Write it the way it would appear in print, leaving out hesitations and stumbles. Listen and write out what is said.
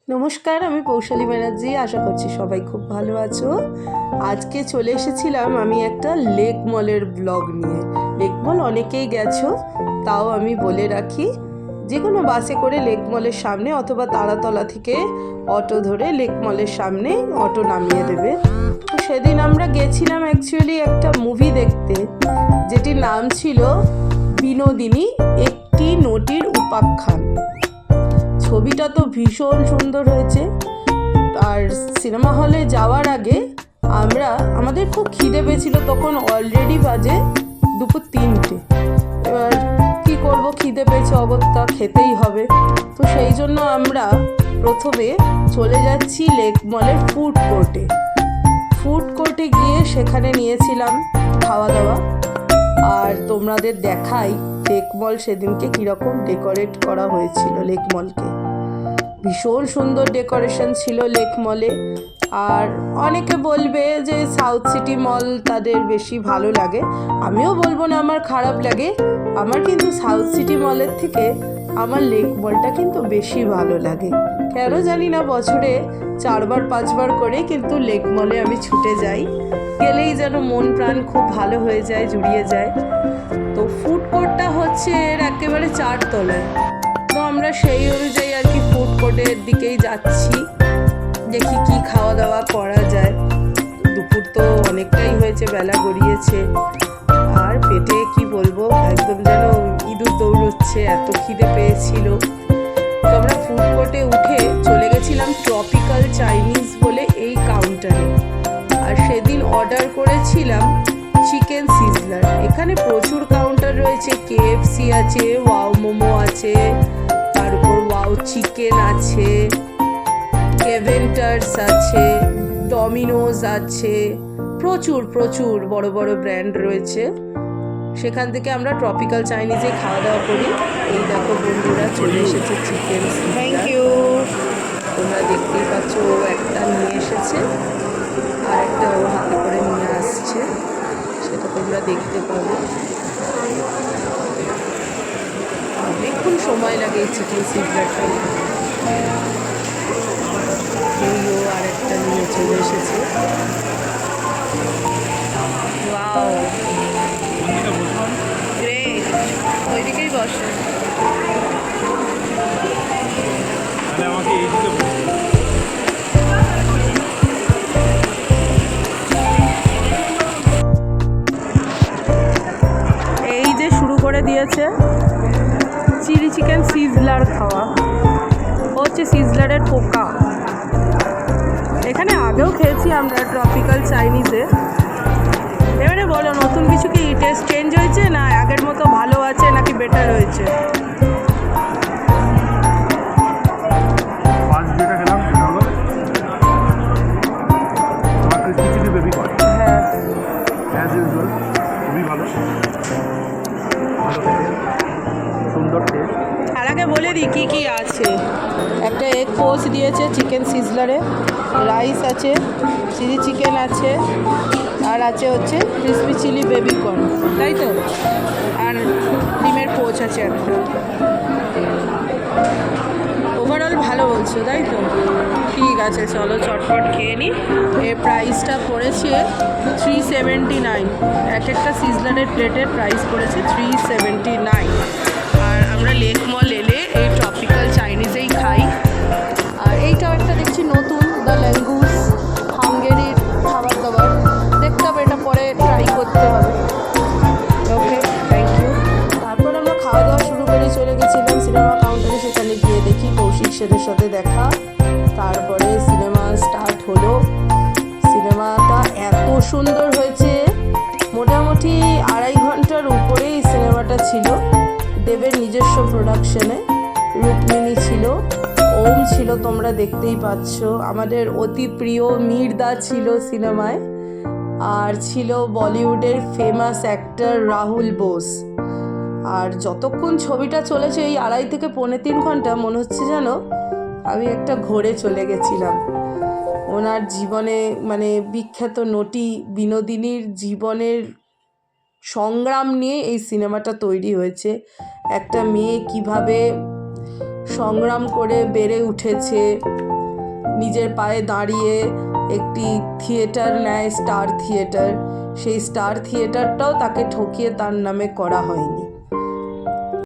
নমস্কার, আমি পৌশালী ব্যানার্জি। আশা করছি সবাই খুব ভালো আছো। আজকে চলে এসেছিলাম আমি একটা লেক মলের ব্লগ নিয়ে। লেক মল অনেকেই গেছো, তাও আমি বলে রাখি, যে কোনো বাসে করে লেক মলের সামনে অথবা তারাতলা থেকে অটো ধরে লেক মলের সামনে অটো নামিয়ে দেবে। তো সেদিন আমরা গেছিলাম অ্যাকচুয়ালি একটা মুভি দেখতে, যেটির নাম ছিল বিনোদিনী, একটি নটির উপাখ্যান। ছবিটা তো ভীষণ সুন্দর হয়েছে। আর সিনেমা হলে যাওয়ার আগে আমাদের খুব খিদে পেয়েছিল, তখন অলরেডি বাজে দুপুর 3টে। এবার কি করব, খিদে পেয়েছে অগত্যা, খেতেই হবে। তো সেই জন্য আমরা প্রথমে চলে যাচ্ছি লেক মলের ফুড কোর্টে গিয়ে সেখানে নিয়েছিলাম খাওয়া দাওয়া। আর তোমাদের দেখাই লেক মল সেদিনকে কীরকম ডেকোরেট করা হয়েছিল। লেক মলকে ভীষণ সুন্দর ডেকোরেশন ছিল লেক মলে। আর অনেকে বলবে যে সাউথ সিটি মল তাদের বেশি ভালো লাগে, আমিও বলবো না আমার খারাপ লাগে। আমার কিন্তু সাউথ সিটি মলের থেকে আমার লেক মলটা কিন্তু বেশি ভালো লাগে। কেন জানি না, বছরে 4-5বার করে কিন্তু লেক মলে আমি ছুটে যাই। গেলেই যেন মন প্রাণ খুব ভালো হয়ে যায়, জুড়িয়ে যায়। তো ফুড কোর্টটা হচ্ছে এর একেবারে 4তলায়। তো আমরা সেই অনুযায়ী আর কি ফুড কোর্টের দিকেই যাচ্ছি, দেখি কি খাওয়া দাওয়া করা যায়। দুপুর তো অনেকটাই হয়েছে, বেলা গড়িয়েছে, আর পেটে কি বলবো, একদম যেন ইঁদুর দৌড়চ্ছে, এত খিদে পেয়েছিল। তো আমরা ফুড কোর্টে উঠে চলে গেছিলাম ট্রপিক্যাল চাইনিজ বলে এই কাউন্টারে। আর সেদিন অর্ডার করেছিলাম চিকেন সিজলার। এখানে প্রচুর কাউন্টার রয়েছে, KFC আছে, ওয়াও মোমো আছে, তার উপর ওয়াও চিকেন আছে, কেভেন্টার্স আছে, ডমিনোজ আছে, প্রচুর বড় বড় ব্র্যান্ড রয়েছে। সেখান থেকে আমরা ট্রপিক্যাল চাইনিজে খাওয়া দাওয়া করি। এই দেখো বন্ধুরা, চলে এসেছে চিকেন। Thank you. তোমরা দেখতেই পাচ্ছ, ও একটা নিয়ে এসেছে আর একটা ও হাতে করে নিয়ে আসছে, সেটা তোমরা দেখতে পাবে। অনেকক্ষণ সময় লাগে এই চিকেন সিজলারটা। ও আর একটা নিয়ে চলে এসেছে। Wow, great. ওইদিকেই বসে। এই যে শুরু করে দিয়েছে চিলি চিকেন সিজলার খাওয়া। হচ্ছে সিজলারের পোকা। এখানে আগেও খেয়েছি আমরা ট্রপিক্যাল চাইনিজে। এবারে বলো, নতুন কিছু কি টেস্ট চেঞ্জ হয়েছে, না আগের মতো ভালো আছে, নাকি বেটার হয়েছে? আর আগে বলে দিই কী কী আছে। একটা এগ পোচ দিয়েছে চিকেন সিজলারে, রাইস আছে, চিলি চিকেন আছে, আর আছে হচ্ছে ক্রিসপি চিলি বেবি কর্ন, তাই তো? আর ডিমের পোচ আছে একটা। ওভারঅল ভালো বলছো, তাই তো? ঠিক আছে, চলো চটপট খেয়ে নিই। এর প্রাইসটা পড়েছে 379। এক একটা সিজলারের প্লেটের প্রাইস পড়েছে 379। আর আমরা লেক মল এলে এই ট্রপিক্যাল চাইনিজেই খাই। আর এইটাও একটা দেখছি নতুন, দ্য ল্যাঙ্গুস, হাঙ্গেরির খাবার দাবার। দেখতে হবে, এটা পরে ট্রাই করতে হবে। ওকে, থ্যাংক ইউ। তারপর আমরা খাওয়া দাওয়া শুরু করে চলে গেছিলাম সিনেমা কাউন্টারে। সেখানে গিয়ে দেখি কৌশিক সেনের সাথে দেখা। তারপরে সিনেমা স্টার্ট হলো। সিনেমাটা এত সুন্দর হয়েছে, মোটামুটি 2.5 ঘন্টার উপরেই সিনেমাটা ছিল। দেবের নিজস্ব প্রোডাকশনে রুক্মিণী ছিল, ওম ছিল, তোমরা দেখতেই পাচ্ছ। আমাদের অতি প্রিয় মির্দা ছিল সিনেমায়, আর ছিল বলিউডের ফেমাস অ্যাক্টর রাহুল বোস। আর যতক্ষণ ছবিটা চলেছে, এই 2.5 থেকে 3.25 ঘন্টা, মনে হচ্ছে যেন আমি একটা ঘোরে চলে গেছিলাম। ওনার জীবনে, মানে বিখ্যাত নটি বিনোদিনীর জীবনের সংগ্রাম নিয়ে এই সিনেমাটা তৈরি হয়েছে। একটা মেয়ে কিভাবে সংগ্রাম করে বেড়ে উঠেছে, নিজের পায়ে দাঁড়িয়ে একটি থিয়েটার নেয়, স্টার থিয়েটার, সেই স্টার থিয়েটারটাও তাকে ঠকিয়ে তার নামে করা হয়নি।